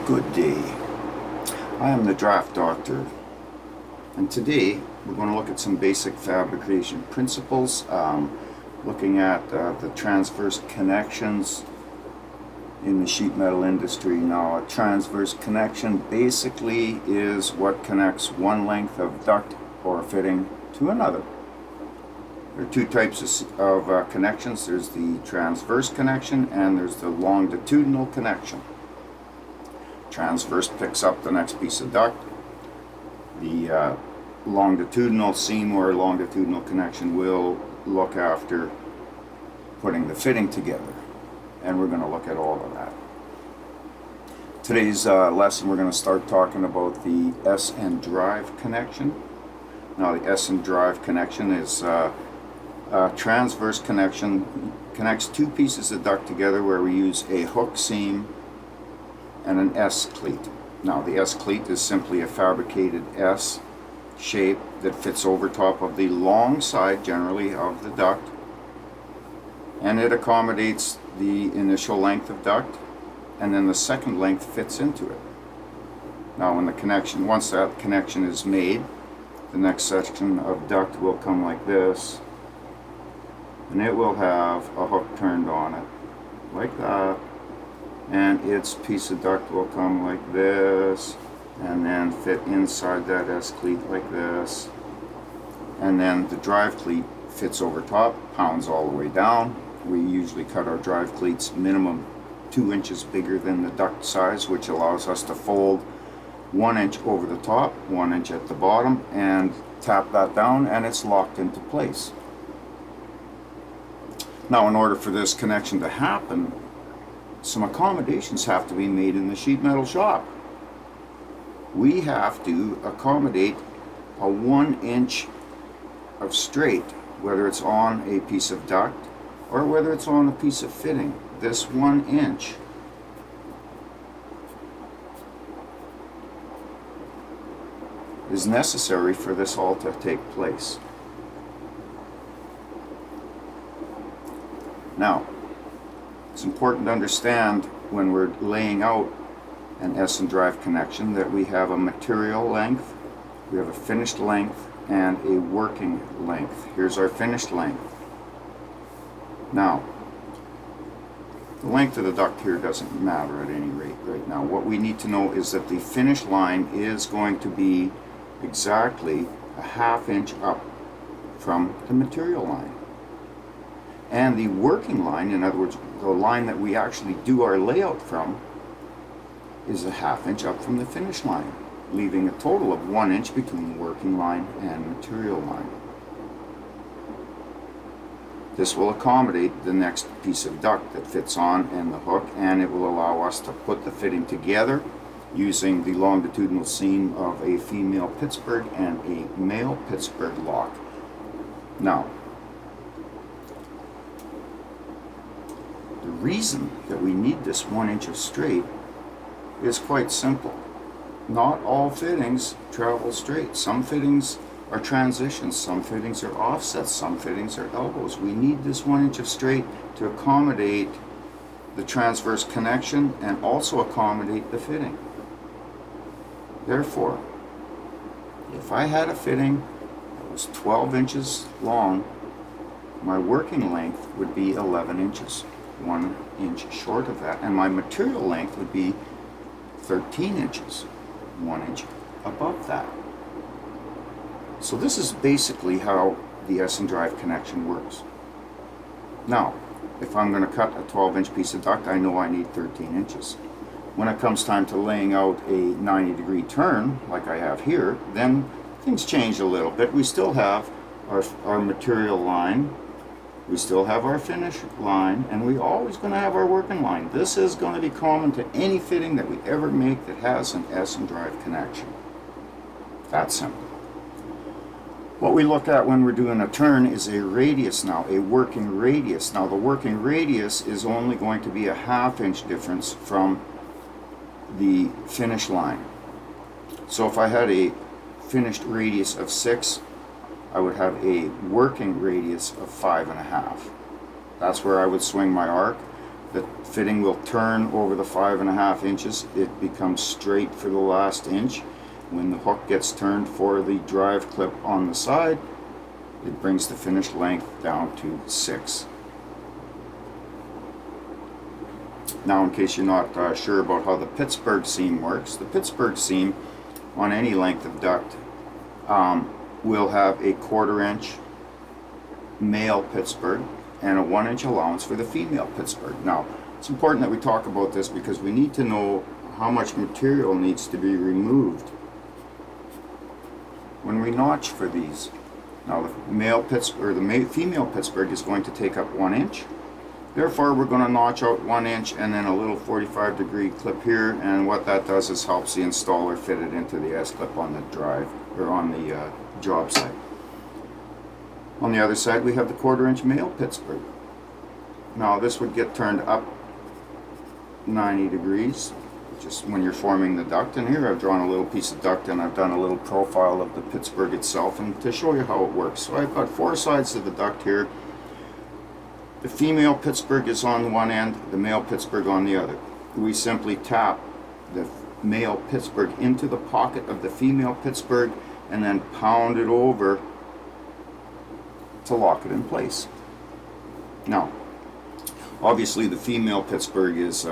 Good day. I am the draft doctor, and today we're going to look at some basic fabrication principles, looking at the transverse connections in the sheet metal industry. Now, a transverse connection basically is what connects one length of duct or fitting to another. There are two types of connections. There's the transverse connection and there's the longitudinal connection. Transverse picks up the next piece of duct. The longitudinal seam or longitudinal connection will look after putting the fitting together, and we're going to look at all of that. Today's lesson, we're going to start talking about the S and drive connection. Now, the S and drive connection is a transverse connection, connects two pieces of duct together where we use a hook seam and an S cleat. Now, the S cleat is simply a fabricated S shape that fits over top of the long side, generally, of the duct, and it accommodates the initial length of duct, and then the second length fits into it. Now, once that connection is made, the next section of duct will come like this, and it will have a hook turned on it, like that. And its piece of duct will come like this and then fit inside that S cleat like this, and then the drive cleat fits over top, pounds all the way down. We usually cut our drive cleats minimum 2 inches bigger than the duct size, which allows us to fold 1 inch over the top, 1 inch at the bottom, and tap that down, and it's locked into place. Now, in order for this connection to happen, some accommodations have to be made in the sheet metal shop. We have to accommodate a 1 inch of straight, whether it's on a piece of duct or whether it's on a piece of fitting. This 1 inch is necessary for this all to take place. Now, it's important to understand when we're laying out an S and drive connection that we have a material length, we have a finished length, and a working length. Here's our finished length. Now, the length of the duct here doesn't matter at any rate right now. What we need to know is that the finish line is going to be exactly a ½ inch up from the material line. And the working line, in other words, the line that we actually do our layout from, is a ½ inch up from the finish line, leaving a total of 1 inch between the working line and material line. This will accommodate the next piece of duct that fits on and the hook, and it will allow us to put the fitting together using the longitudinal seam of a female Pittsburgh and a male Pittsburgh lock. Now, the reason that we need this 1 inch of straight is quite simple. Not all fittings travel straight. Some fittings are transitions, some fittings are offsets, some fittings are elbows. We need this 1 inch of straight to accommodate the transverse connection and also accommodate the fitting. Therefore, if I had a fitting that was 12 inches long, my working length would be 11 inches. 1 inch short of that, and my material length would be 13 inches, 1 inch above that. So this is basically how the S and drive connection works. Now, if I'm going to cut a 12-inch piece of duct, I know I need 13 inches. When it comes time to laying out a 90-degree turn, like I have here, then things change a little bit. We still have our material line, we still have our finish line, and we're always going to have our working line. This is going to be common to any fitting that we ever make that has an S and drive connection. That's simple. What we look at when we're doing a turn is a radius now, a working radius. Now, the working radius is only going to be a ½ inch difference from the finish line. So if I had a finished radius of 6, I would have a working radius of 5.5. That's where I would swing my arc. The fitting will turn over the 5.5 inches. It becomes straight for the last inch. When the hook gets turned for the drive clip on the side, it brings the finished length down to 6. Now, in case you're not sure about how the Pittsburgh seam works, the Pittsburgh seam on any length of duct will have a 1/4 inch male Pittsburgh and a 1 inch allowance for the female Pittsburgh. Now, it's important that we talk about this because we need to know how much material needs to be removed when we notch for these. Now, the male Pittsburgh, or the female Pittsburgh is going to take up 1 inch. Therefore, we're going to notch out 1 inch and then a little 45-degree clip here, and what that does is helps the installer fit it into the S-clip on the drive, or on the job site. On the other side, we have the 1/4 inch male Pittsburgh. Now, this would get turned up 90 degrees, just when you're forming the duct. And here I've drawn a little piece of duct, and I've done a little profile of the Pittsburgh itself, and to show you how it works. So I've got 4 sides to the duct here. The female Pittsburgh is on one end, the male Pittsburgh on the other. We simply tap the male Pittsburgh into the pocket of the female Pittsburgh and then pound it over to lock it in place. Now, obviously the female Pittsburgh is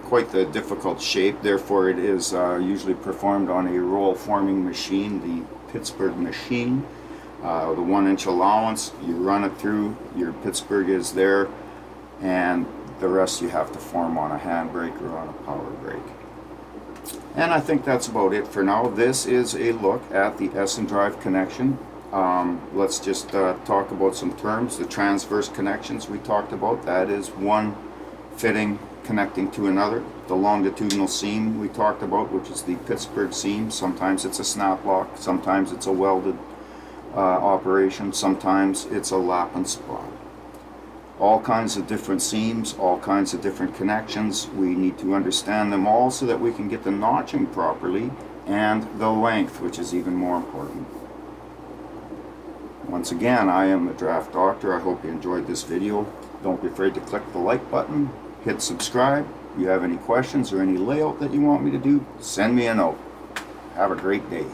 quite the difficult shape, therefore it is usually performed on a roll forming machine, the Pittsburgh machine. The 1 inch allowance, you run it through, your Pittsburgh is there, and the rest you have to form on a hand brake or on a power brake. And I think that's about it for now. This is a look at the S&Drive connection. Let's just talk about some terms. The transverse connections we talked about, that is one fitting connecting to another. The longitudinal seam we talked about, which is the Pittsburgh seam. Sometimes it's a snap lock, sometimes it's a welded operation, sometimes it's a lap and spot. All kinds of different seams, all kinds of different connections. We need to understand them all so that we can get the notching properly, and the length, which is even more important. Once again, I am the Draft Doctor. I hope you enjoyed this video. Don't be afraid to click the like button, hit subscribe. If you have any questions or any layout that you want me to do, send me a note. Have a great day.